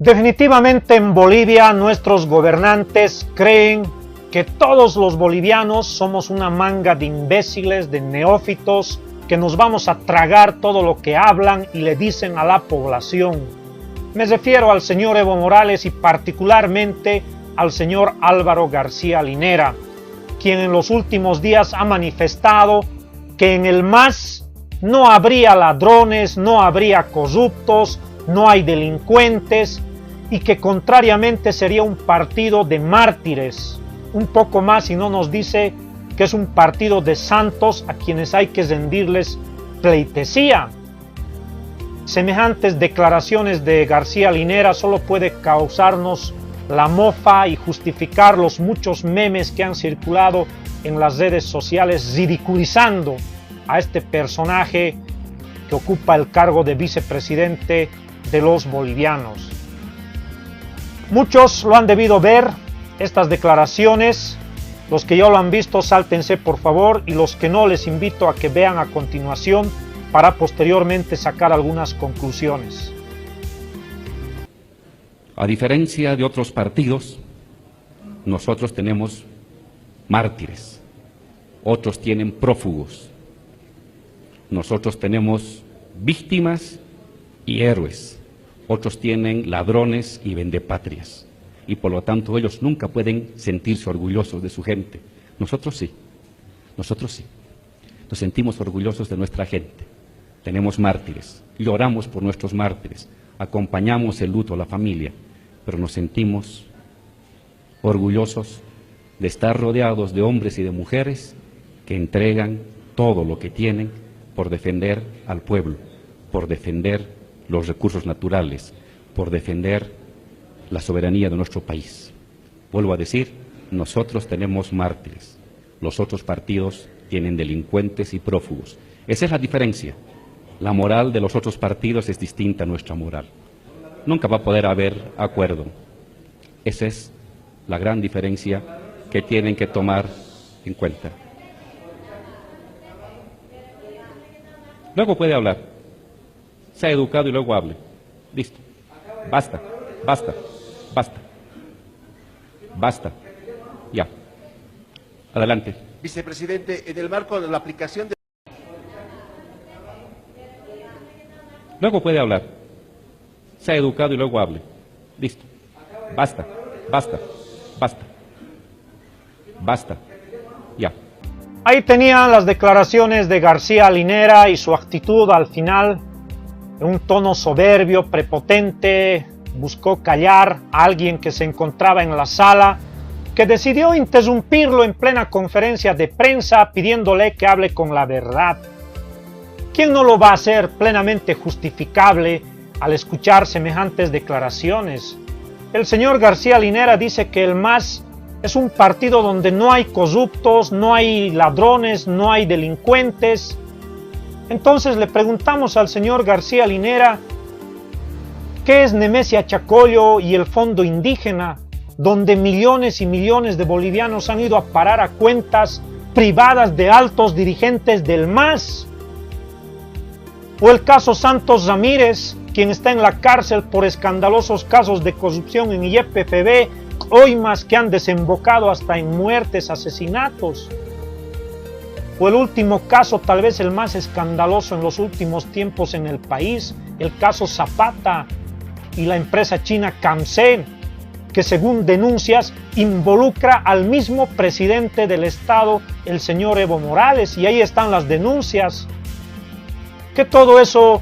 Definitivamente en Bolivia nuestros gobernantes creen que todos los bolivianos somos una manga de imbéciles, de neófitos, que nos vamos a tragar todo lo que hablan y le dicen a la población. Me refiero al señor Evo Morales y particularmente al señor Álvaro García Linera, quien en los últimos días ha manifestado que en el MAS no habría ladrones, no habría corruptos, no hay delincuentes y que contrariamente sería un partido de mártires. Un poco más y no nos dice que es un partido de santos a quienes hay que rendirles pleitesía. Semejantes declaraciones de García Linera solo puede causarnos la mofa y justificar los muchos memes que han circulado en las redes sociales ridiculizando a este personaje que ocupa el cargo de vicepresidente de los bolivianos. Muchos lo han debido ver, estas declaraciones. Los que ya lo han visto, sáltense por favor, y los que no, les invito a que vean a continuación para posteriormente sacar algunas conclusiones. A diferencia de otros partidos, nosotros tenemos mártires, otros tienen prófugos, nosotros tenemos víctimas y héroes, otros tienen ladrones y vendepatrias. Y por lo tanto ellos nunca pueden sentirse orgullosos de su gente. Nosotros sí, nos sentimos orgullosos de nuestra gente. Tenemos mártires, lloramos por nuestros mártires, acompañamos el luto a la familia, pero nos sentimos orgullosos de estar rodeados de hombres y de mujeres que entregan todo lo que tienen por defender al pueblo, por defender los recursos naturales, por defender la soberanía de nuestro país. Vuelvo a decir, nosotros tenemos mártires, los otros partidos tienen delincuentes y prófugos. Esa es la diferencia. La moral de los otros partidos es distinta a nuestra moral. Nunca va a poder haber acuerdo. Esa es la gran diferencia que tienen que tomar en cuenta. Luego puede hablar. Sea educado y luego hable. Listo. Basta, basta. Basta. Basta. Ya. Adelante. Vicepresidente, en el marco de la aplicación de... Luego puede hablar. Sea educado y luego hable. Listo. Basta. Basta. Basta. Basta. Ya. Ahí tenían las declaraciones de García Linera y su actitud al final, en un tono soberbio, prepotente. Buscó callar a alguien que se encontraba en la sala, que decidió interrumpirlo en plena conferencia de prensa pidiéndole que hable con la verdad. ¿Quién no lo va a hacer plenamente justificable al escuchar semejantes declaraciones? El señor García Linera dice que el MAS es un partido donde no hay corruptos, no hay ladrones, no hay delincuentes. Entonces le preguntamos al señor García Linera, ¿qué es Nemesia Chacollo y el Fondo Indígena, donde millones y millones de bolivianos han ido a parar a cuentas privadas de altos dirigentes del MAS? O el caso Santos Ramírez, quien está en la cárcel por escandalosos casos de corrupción en YPFB, hoy más que han desembocado hasta en muertes, asesinatos. O el último caso, tal vez el más escandaloso en los últimos tiempos en el país, el caso Zapata y la empresa china Camsén, que según denuncias involucra al mismo presidente del Estado, el señor Evo Morales, y ahí están las denuncias. ¿Que todo eso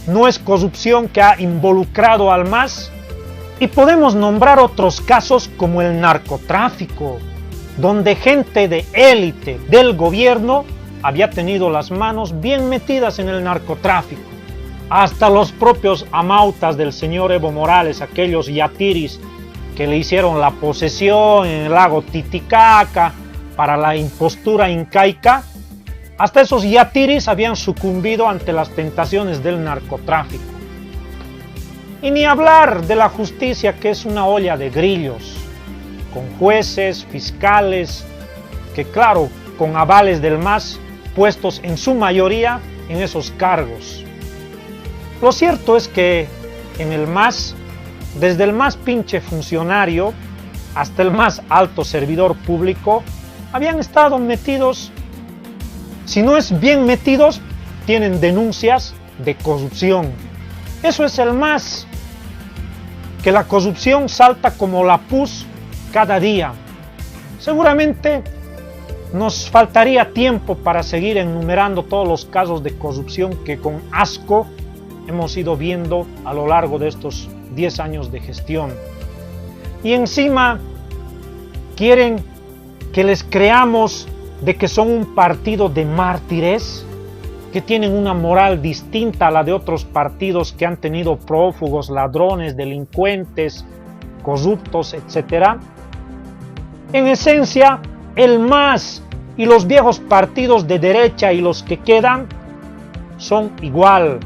no es corrupción que ha involucrado al MAS? Y podemos nombrar otros casos como el narcotráfico, donde gente de élite del gobierno había tenido las manos bien metidas en el narcotráfico. Hasta los propios amautas del señor Evo Morales, aquellos yatiris que le hicieron la posesión en el lago Titicaca para la impostura incaica, hasta esos yatiris habían sucumbido ante las tentaciones del narcotráfico. Y ni hablar de la justicia, que es una olla de grillos, con jueces, fiscales, que claro, con avales del MAS, puestos en su mayoría en esos cargos. Lo cierto es que en el MAS desde el más pinche funcionario hasta el más alto servidor público, habían estado metidos, si no es bien metidos, tienen denuncias de corrupción. Eso es el más, que la corrupción salta como la pus cada día. Seguramente nos faltaría tiempo para seguir enumerando todos los casos de corrupción que con asco hemos ido viendo a lo largo de estos 10 años de gestión. Y encima quieren que les creamos de que son un partido de mártires, que tienen una moral distinta a la de otros partidos que han tenido prófugos, ladrones, delincuentes, corruptos, etc. En esencia, el MAS y los viejos partidos de derecha y los que quedan son igual.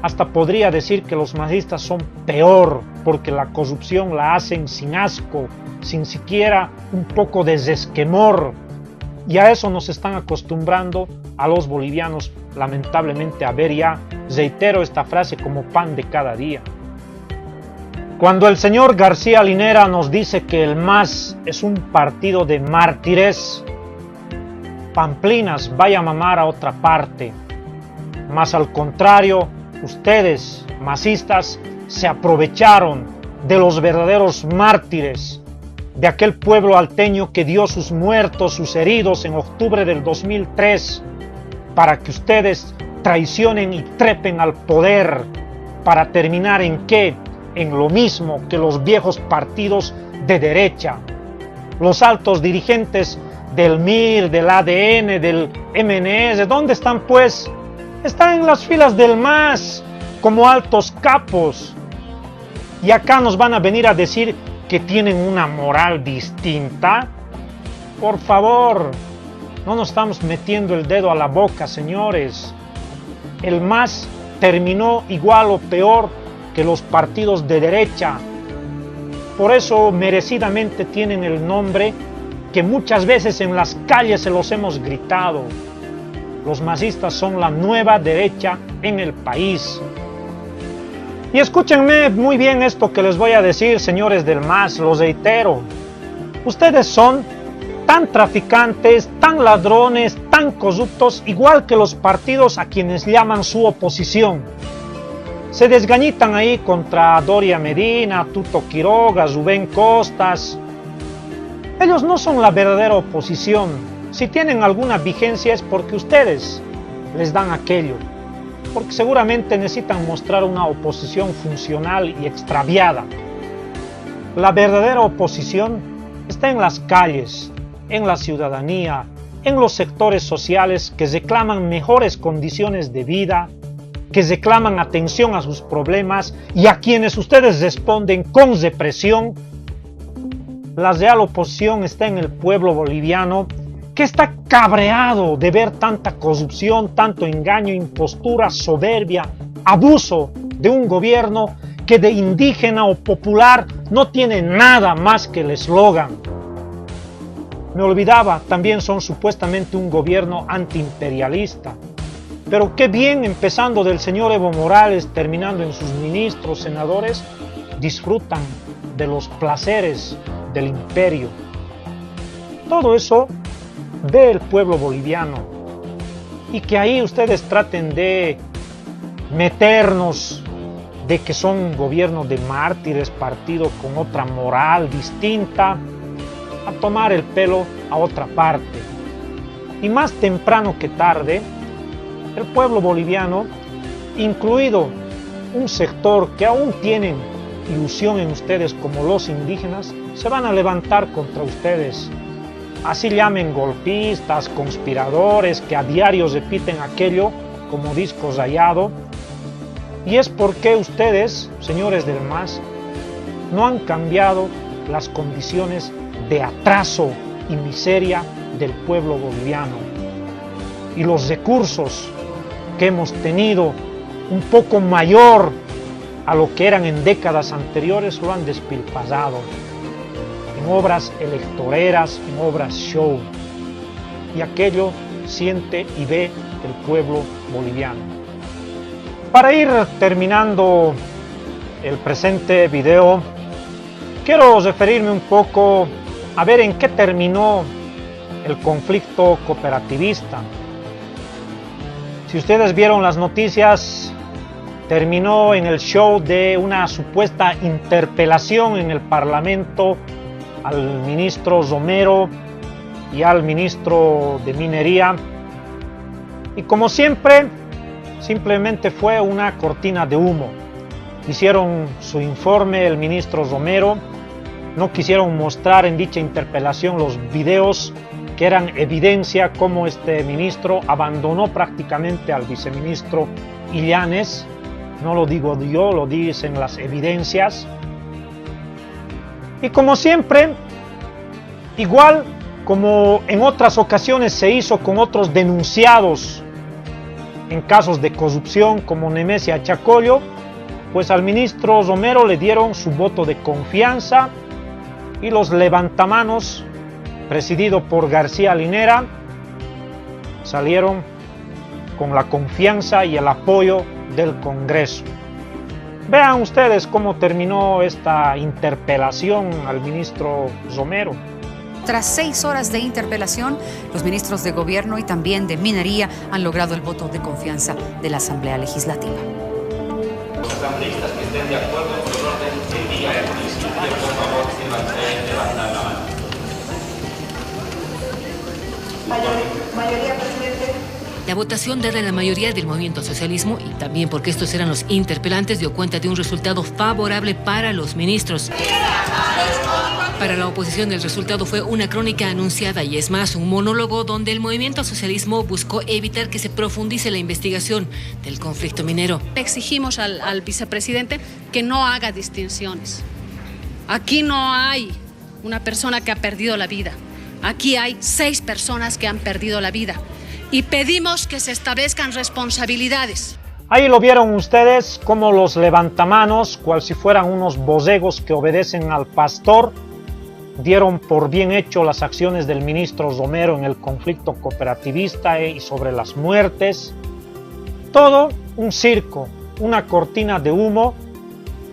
Hasta podría decir que los masistas son peor, porque la corrupción la hacen sin asco, sin siquiera un poco de resquemor. Y a eso nos están acostumbrando a los bolivianos, lamentablemente, a ver ya, reitero esta frase, como pan de cada día. Cuando el señor García Linera nos dice que el MAS es un partido de mártires, pamplinas, vaya a mamar a otra parte. Más al contrario, ustedes, masistas, se aprovecharon de los verdaderos mártires, de aquel pueblo alteño que dio sus muertos, sus heridos en octubre del 2003, para que ustedes traicionen y trepen al poder, para terminar ¿en qué? En lo mismo que los viejos partidos de derecha. Los altos dirigentes del MIR, del ADN, del MNS, ¿dónde están pues? Están en las filas del MAS como altos capos. Y acá nos van a venir a decir que tienen una moral distinta. Por favor, no nos estamos metiendo el dedo a la boca, señores. El MAS terminó igual o peor que los partidos de derecha. Por eso merecidamente tienen el nombre que muchas veces en las calles se los hemos gritado. Los masistas son la nueva derecha en el país. Y escúchenme muy bien esto que les voy a decir, señores del MAS, los reitero. Ustedes son tan traficantes, tan ladrones, tan corruptos, igual que los partidos a quienes llaman su oposición. Se desgañitan ahí contra Doria Medina, Tuto Quiroga, Rubén Costas. Ellos no son la verdadera oposición. Si tienen alguna vigencia es porque ustedes les dan aquello. Porque seguramente necesitan mostrar una oposición funcional y extraviada. La verdadera oposición está en las calles, en la ciudadanía, en los sectores sociales que reclaman mejores condiciones de vida, que reclaman atención a sus problemas y a quienes ustedes responden con represión. La real oposición está en el pueblo boliviano, que está cabreado de ver tanta corrupción, tanto engaño, impostura, soberbia, abuso de un gobierno que de indígena o popular no tiene nada más que el eslogan. Me olvidaba, también son supuestamente un gobierno antiimperialista. Pero qué bien, empezando del señor Evo Morales, terminando en sus ministros, senadores, disfrutan de los placeres del imperio. Todo eso ve el pueblo boliviano. Y que ahí ustedes traten de meternos de que son un gobierno de mártires, partido con otra moral distinta, a tomar el pelo a otra parte. Y más temprano que tarde, el pueblo boliviano, incluido un sector que aún tienen ilusión en ustedes como los indígenas, se van a levantar contra ustedes. Así llamen golpistas, conspiradores, que a diario repiten aquello como disco rayado. Y es porque ustedes, señores del MAS, no han cambiado las condiciones de atraso y miseria del pueblo boliviano. Y los recursos que hemos tenido un poco mayor a lo que eran en décadas anteriores lo han despilfarrado en obras electoreras, en obras show. Y aquello siente y ve el pueblo boliviano. Para ir terminando el presente video, quiero referirme un poco a ver en qué terminó el conflicto cooperativista. Si ustedes vieron las noticias, terminó en el show de una supuesta interpelación en el Parlamento al ministro Romero y al ministro de Minería. Y como siempre, simplemente fue una cortina de humo. Hicieron su informe el ministro Romero, no quisieron mostrar en dicha interpelación los videos que eran evidencia cómo este ministro abandonó prácticamente al viceministro Illanes. No lo digo yo, lo dicen las evidencias. Y como siempre, igual como en otras ocasiones se hizo con otros denunciados en casos de corrupción como Nemesia Chacollo, pues al ministro Romero le dieron su voto de confianza y los levantamanos, presidido por García Linera, salieron con la confianza y el apoyo del Congreso. Vean ustedes cómo terminó esta interpelación al ministro Romero. Tras 6 horas de interpelación, los ministros de Gobierno y también de Minería han logrado el voto de confianza de la Asamblea Legislativa. Los asambleístas que estén de acuerdo con el orden del día del municipio, por favor, levantar la mano. Mayoría, presidente. La votación dada la mayoría del movimiento socialismo y también porque estos eran los interpelantes dio cuenta de un resultado favorable para los ministros. Para la oposición el resultado fue una crónica anunciada y es más un monólogo donde el movimiento socialismo buscó evitar que se profundice la investigación del conflicto minero. Exigimos al vicepresidente que no haga distinciones. Aquí no hay una persona que ha perdido la vida. Aquí hay 6 personas que han perdido la vida. Y pedimos que se establezcan responsabilidades. Ahí lo vieron ustedes, como los levantamanos, cual si fueran unos borregos que obedecen al pastor, dieron por bien hecho las acciones del ministro Romero en el conflicto cooperativista y sobre las muertes. Todo un circo, una cortina de humo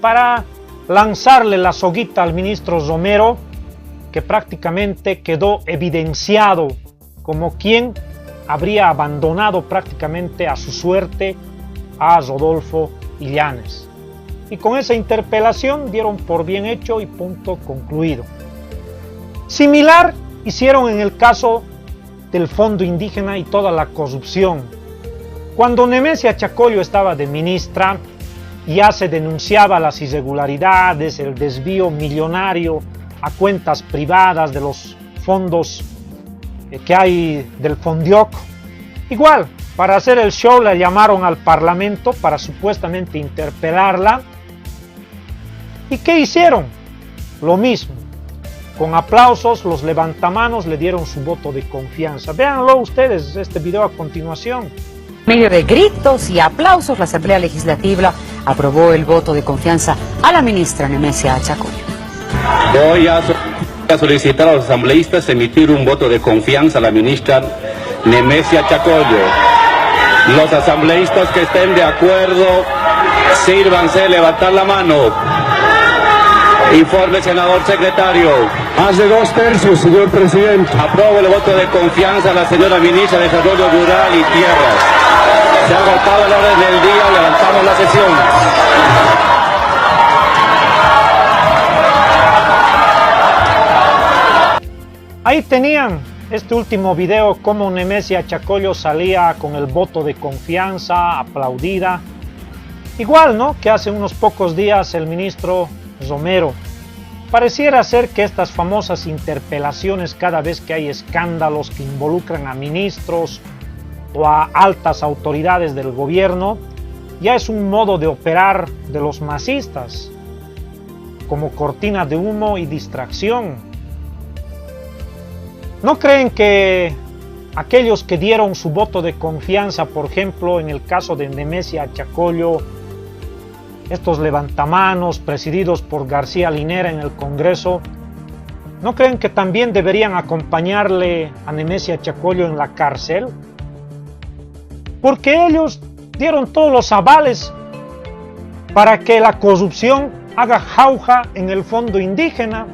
para lanzarle la soguita al ministro Romero, que prácticamente quedó evidenciado como quien habría abandonado prácticamente a su suerte a Rodolfo Illanes. Y con esa interpelación dieron por bien hecho y punto concluido. Similar hicieron en el caso del Fondo Indígena y toda la corrupción. Cuando Nemesia Chacollo estaba de ministra, ya se denunciaba las irregularidades, el desvío millonario a cuentas privadas de los fondos que hay del Fondioc. Igual, para hacer el show la llamaron al Parlamento para supuestamente interpelarla. ¿Y qué hicieron? Lo mismo. Con aplausos, los levantamanos le dieron su voto de confianza. Véanlo ustedes, este video a continuación. En medio de gritos y aplausos, la Asamblea Legislativa aprobó el voto de confianza a la ministra Nemesia Chacollo. Voy a solicitar a los asambleístas emitir un voto de confianza a la ministra Nemesia Chacollo. Los asambleístas que estén de acuerdo, sírvanse levantar la mano. Informe, senador secretario. Más de 2/3, señor presidente. Apruebo el voto de confianza a la señora ministra de Desarrollo Rural y Tierras. Se ha agotado el orden del día, levantamos la sesión. Ahí tenían este último video, cómo Nemesia Chacollo salía con el voto de confianza, aplaudida. Igual, ¿no?, que hace unos pocos días el ministro Romero. Pareciera ser que estas famosas interpelaciones, cada vez que hay escándalos que involucran a ministros o a altas autoridades del gobierno, ya es un modo de operar de los masistas, como cortina de humo y distracción. ¿No creen que aquellos que dieron su voto de confianza, por ejemplo, en el caso de Nemesia Chacollo, estos levantamanos presididos por García Linera en el Congreso, ¿no creen que también deberían acompañarle a Nemesia Chacollo en la cárcel? Porque ellos dieron todos los avales para que la corrupción haga jauja en el fondo indígena.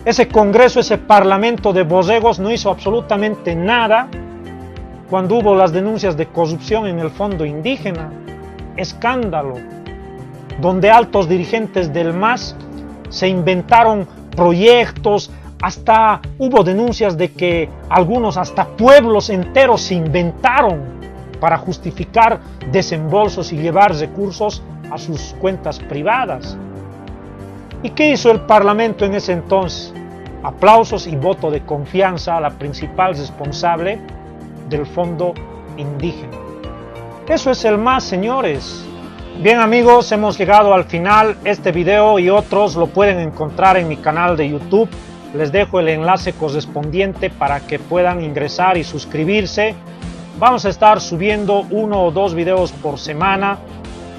Ese Congreso, ese Parlamento de borregos no hizo absolutamente nada cuando hubo las denuncias de corrupción en el fondo indígena. Escándalo, donde altos dirigentes del MAS se inventaron proyectos, hasta hubo denuncias de que algunos, hasta pueblos enteros, se inventaron para justificar desembolsos y llevar recursos a sus cuentas privadas. ¿Y qué hizo el Parlamento en ese entonces? Aplausos y voto de confianza a la principal responsable del fondo indígena. Eso es el MAS, señores. Bien, amigos, hemos llegado al final. Este video y otros lo pueden encontrar en mi canal de YouTube. Les dejo el enlace correspondiente para que puedan ingresar y suscribirse. Vamos a estar subiendo 1 o 2 videos por semana,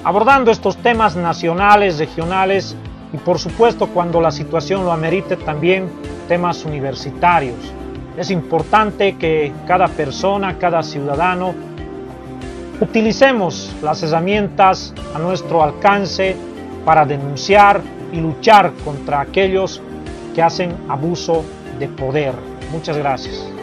abordando estos temas nacionales, regionales y, por supuesto, cuando la situación lo amerite, también temas universitarios. Es importante que cada persona, cada ciudadano, utilicemos las herramientas a nuestro alcance para denunciar y luchar contra aquellos que hacen abuso de poder. Muchas gracias.